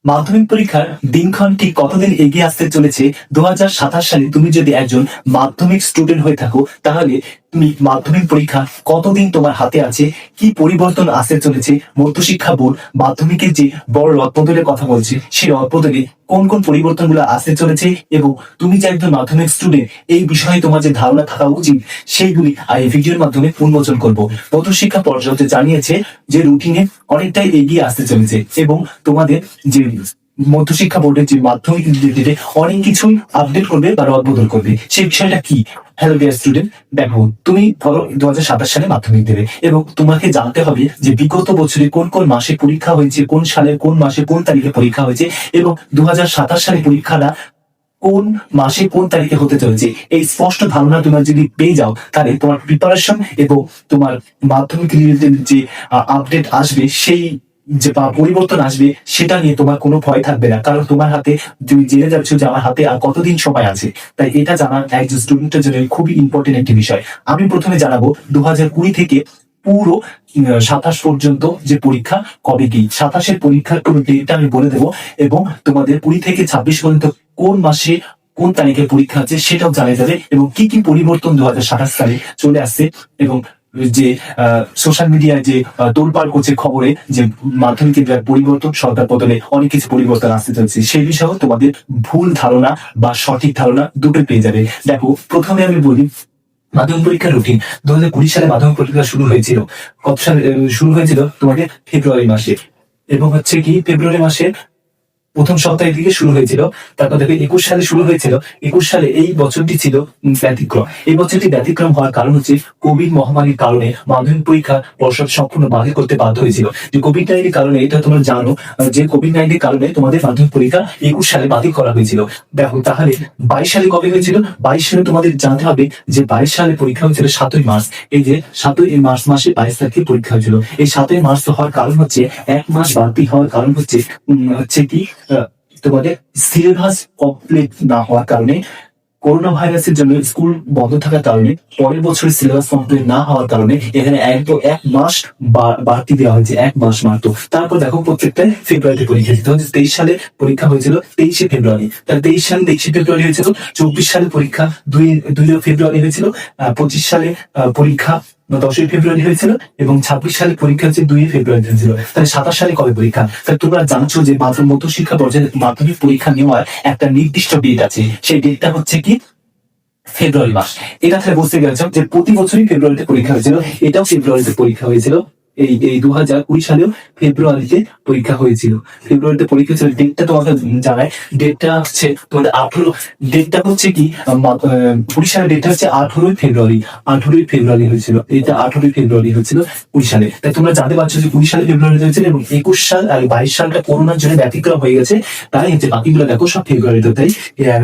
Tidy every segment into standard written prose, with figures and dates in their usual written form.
মাধ্যমিক পরীক্ষার দিনক্ষণ ঠিক কতদিন এগিয়ে আসতে চলেছে 2027 সালে তুমি যদি একজন মাধ্যমিক স্টুডেন্ট হয়ে থাকো, তাহলে তুমি মাধ্যমিক পরীক্ষা কতদিন তোমার হাতে আছে, কি পরিবর্তন আসতে চলেছে, মধ্যশিক্ষা বোর্ড মাধ্যমিকের যে বড় রদবদলের কথা বলছে, সেই রদবদলে কোন কোন পরিবর্তনগুলো আসতে চলেছে এবং তুমি যে একজন মাধ্যমিক স্টুডেন্ট এই বিষয়ে তোমার যে ধারণা থাকা উচিত সেইগুলি এই ভিডিওর মাধ্যমে উন্মোচন করব। মধ্যশিক্ষা পর্ষদ জানিয়েছে যে রুটিনে অনেকটাই এগিয়ে আসতে চলেছে এবং তোমাদের যে মধ্যশিক্ষা বোর্ডের যে মাধ্যমিক রিলেটেড অনেক কিছুই আপডেট করবে বা রদবদল করবে। সেই বিষয়টা কি? হ্যালো ডিয়ার স্টুডেন্ট, দেখো তুমি ধরো 2027 সালে মাধ্যমিক দেবে এবং তোমাকে জানতে হবে যে বিগত বছরে কোন কোন মাসে পরীক্ষা হয়েছে, কোন সালের কোন মাসে কোন তারিখে পরীক্ষা হয়েছে এবং 2027 সালে পরীক্ষাটা কোন মাসে কোন তারিখে হতে চলেছে। এই স্পষ্ট ধারণা তোমার যদি পেয়ে যাও, তাহলে তোমার প্রিপারেশন এবং তোমার মাধ্যমিক রিলেটেড যে আপডেট আসবে, সেই যে পরিবর্তন আসবে, সেটা নিয়ে তোমার কোনো ভয় থাকবে না, কারণ তোমার হাতে তুমি জেনে যাচ্ছ যে আমার হাতে আর কতদিন সময় আছে। তাই এটা জানা একজন স্টুডেন্টের জন্য খুবই ইম্পর্টেন্ট একটি বিষয়। আমি প্রথমে জানাবো 2020 থেকে পুরো 27 পর্যন্ত যে পরীক্ষা কবে কি, 27-এর পরীক্ষার পুরো ডেটটা আমি বলে দেবো এবং তোমাদের 20 থেকে 26 পর্যন্ত কোন মাসে কোন তারিখে পরীক্ষা আছে সেটাও জানিয়ে যাবে এবং কি কি পরিবর্তন 2027 সালে চলে আসছে এবং যে সোশ্যাল মিডিয়ায় যে তোলপাড় করছে খবরে যে মাধ্যমিকের পরিবর্তন, সরকার বদলে অনেক কিছু পরিবর্তন আসতে চলছে, সেই বিষয়েও তোমাদের ভুল ধারণা বা সঠিক ধারণা দুটো পেয়ে যাবে। দেখো, প্রথমে আমি বলি মাধ্যমিক পরীক্ষার রুটিন। 2020 সালে মাধ্যমিক পরীক্ষা শুরু হয়েছিল কত সালে? শুরু হয়েছিল তোমাদের ফেব্রুয়ারি মাসে এবং হচ্ছে কি ফেব্রুয়ারি মাসে প্রথম সপ্তাহের দিকে শুরু হয়েছিল। তারপর দেখো 21 সালে শুরু হয়েছিল। 21 সালে এই বছরটি ছিল ব্যতিক্রম। এই বছরটি ব্যতিক্রম হওয়ার কারণ হচ্ছে কোভিড মহামারীর কারণে মাধ্যমিক পরীক্ষা পর্ষদ সম্পূর্ণ বাতিল করতে বাধ্য হয়েছিল। যে কোভিড-19 কারণে, এটা তোমরা জানো যে কোভিড-19 কারণে তোমাদের মাধ্যমিক পরীক্ষা 21 সালে বাতিল করা হয়েছিল। দেখো, তাহলে 22 সালে কবে হয়েছিল? 22 সালে তোমাদের জানতে হবে যে 22 সালে পরীক্ষা হয়েছিল 7ই মার্চ। এই যে 7ই মার্চ মাসে 22 তারিখে পরীক্ষা হয়েছিল। এই 7ই মার্চ হওয়ার কারণ হচ্ছে, এক মাস বাড়তি হওয়ার কারণ হচ্ছে কি তোমাদের সিলেবাস কমপ্লিট না হওয়ার কারণে, করোনা ভাইরাসের জন্য স্কুল বন্ধ থাকার কারণে, পরের বছরের সিলেবাস কমপ্লিট না হওয়ার কারণে এখানে এক মাস বাড়তি দেওয়া হয়েছে, এক মাস মাত্র। তারপর দেখো, প্রত্যেকটা ফেব্রুয়ারিতে পরীক্ষা দিতে হচ্ছে। 23 সালে পরীক্ষা হয়েছিল 23শে ফেব্রুয়ারি, তাহলে 23 সালে 23শে ফেব্রুয়ারি হয়েছিল। 24 সালে পরীক্ষা 2 ফেব্রুয়ারি হয়েছিল। 25 সালে পরীক্ষা 10ই ফেব্রুয়ারি হয়েছিল এবং 26 সালে পরীক্ষা হচ্ছে 2 ফেব্রুয়ারি হয়েছিল। তাহলে 27 সালে কবে পরীক্ষা? তাহলে তোমরা জানছো যে মধ্যশিক্ষা পর্যায়ে মাধ্যমিক পরীক্ষা নেওয়ার একটা নির্দিষ্ট ডেট আছে। সেই ডেটটা হচ্ছে কি ফেব্রুয়ারি মাস। এটা তাহলে বুঝতে গেছো যে প্রতি বছরই ফেব্রুয়ারিতে পরীক্ষা হয়েছিল, এটাও ফেব্রুয়ারিতে পরীক্ষা হয়েছিল। এই 2020 সালেও ফেব্রুয়ারিতে পরীক্ষা হয়েছিল। ফেব্রুয়ারিতে পরীক্ষা হয়েছিল। ডেটটা তোমাকে জানায়, ডেটটা হচ্ছে তোমাদের 18, ডেটটা হচ্ছে কি 20 সালের ডেটটা হচ্ছে 18ই ফেব্রুয়ারি। 18ই ফেব্রুয়ারি হয়েছিল, এটা 18ই ফেব্রুয়ারি হয়েছিল 20 সালে। তাই তোমরা জানতে পারছো যে 20 সালে ফেব্রুয়ারিতে হয়েছিল এবং 21 সাল আর 22 সালটা করোনার জন্য ব্যতিক্রম হয়ে গেছে। তাই হচ্ছে বাকিগুলো দেখো সব ফেব্রুয়ারিতে। তাই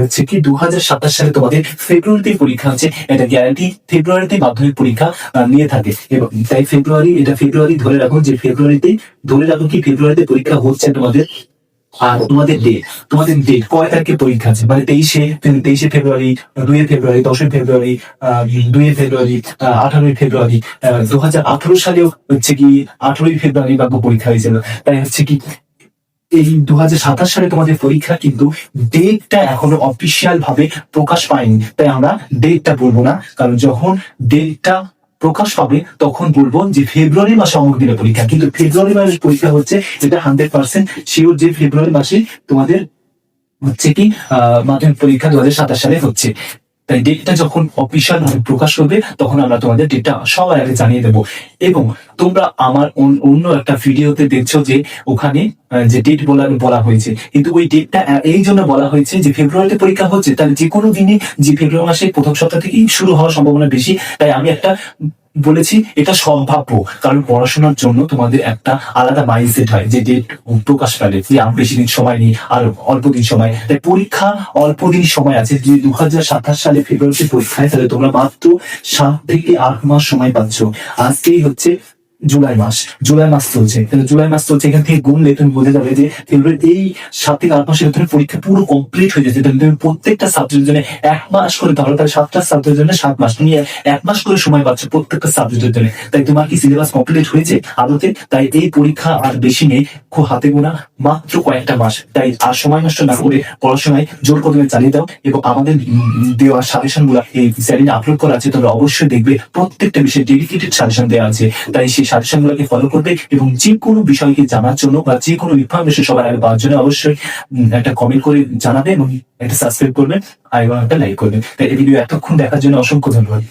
হচ্ছে কি 2027 সালে তোমাদের ফেব্রুয়ারিতে পরীক্ষা হচ্ছে, এটা গ্যারান্টি। ফেব্রুয়ারিতে মাধ্যমিক পরীক্ষা নিয়ে থাকে এবং তাই ফেব্রুয়ারি, এটা ফেব্রুয়ারি ধরে রাখো যে ফেব্রুয়ারিতে ধরে রাখো কি ফেব্রুয়ারিতে পরীক্ষা হচ্ছে তোমাদের। আর তোমাদের ডেট কয় তারিখে পরীক্ষা আছে, মানে 23শে ফেব্রুয়ারি, 2 ফেব্রুয়ারি, 10 ফেব্রুয়ারি, 2 ফেব্রুয়ারি, 18 ফেব্রুয়ারি। 2018 সালেও হচ্ছে কি 18 ফেব্রুয়ারি বাক্য পরীক্ষা হয়েছিল। তাই হচ্ছে কি এই 2027 সালে তোমাদের পরীক্ষা, কিন্তু ডেটটা এখনো অফিসিয়াল ভাবে প্রকাশ পায়নি। তাই আমরা ডেটটা বলবো না, কারণ যখন ডেটটা প্রকাশ পাবে তখন বলবো যে ফেব্রুয়ারি মাসে অমুক দিনে পরীক্ষা। কিন্তু ফেব্রুয়ারি মাসে পরীক্ষা হচ্ছে, এটা 100% শিওর যে ফেব্রুয়ারি মাসে তোমাদের হচ্ছে কি মাধ্যমিক পরীক্ষা 2027 সালে হচ্ছে। তাই ডেটটা যখন অফিসিয়াল ভাবে প্রকাশ করবে তখন আমরা তোমাদের ডেটটা সবার আগে জানিয়ে দেবো। এবং তোমরা আমার অন্য একটা ভিডিওতে দেখছো যে ওখানে যে ডেট বলা হয়েছে, কিন্তু ওই ডেটটা এই জন্য বলা হয়েছে যে ফেব্রুয়ারিতে পরীক্ষা হচ্ছে, তাহলে যে কোনো দিনে যে ফেব্রুয়ারি মাসের প্রথম সপ্তাহ থেকেই শুরু হওয়ার সম্ভাবনা বেশি। তাই আমি একটা বলেছি এটা সম্ভাব্য, কারণ পড়াশোনার জন্য তোমাদের একটা আলাদা মাইন্ডসেট হয় যে ডেট প্রকাশ পেলে যে আমি বেশি দিন সময় নেই, আর অল্প দিন সময়। তাই পরীক্ষা অল্প দিন সময় আছে। যে 2027 সালে ফেব্রুয়ারিতে পরীক্ষায়, তাহলে তোমরা মাত্র 7 থেকে 8 মাস সময় পাচ্ছ। আজকেই হচ্ছে জুলাই মাস চলছে, কিন্তু জুলাই মাস চলছে, এখান থেকে গুনলে তুমি বুঝে যাবে যে ফেব্রুয়ারি এই 7 থেকে 8 মাসের ভিতরে পরীক্ষা পুরো কমপ্লিট হয়ে যাচ্ছে। তাহলে তুমি প্রত্যেকটা সাবজেক্টের জন্য 1 মাস করে, তাহলে 7টা সাবজেক্টের জন্য 7 মাস, তুমি 1 মাস করে সময় পাচ্ছ প্রত্যেকটা সাবজেক্টের জন্য। তাই তোমার কি সিলেবাস কমপ্লিট হয়েছে আদতে? তাই এই পরীক্ষা আর বেশি নেই, খুব হাতে গোনা মাত্র কয়েকটা মাস। তাই আর সময় নষ্ট না করে পড়াশোনায় জোর কদমে চালিয়ে দাও, এবং আমাদের দেওয়া সাজেশন গুলা এই চ্যানেলে আপলোড করা আছে, তবে অবশ্যই দেখবে প্রত্যেকটা বিষয়ে ডেডিকেটেড সাজেশন দেওয়া আছে। তাই সেই সাজেশন গুলোকে ফলো করবে, এবং যে কোনো বিষয়কে জানার জন্য বা যে কোনো ইনফরমেশন সবার আগে পাওয়ার জন্য অবশ্যই একটা কমেন্ট করে জানাবে, এবং একটা সাবস্ক্রাইব করবে আর এবং একটা লাইক করবে। তাই এই ভিডিও এতক্ষণ দেখার জন্য অসংখ্য ধন্যবাদ।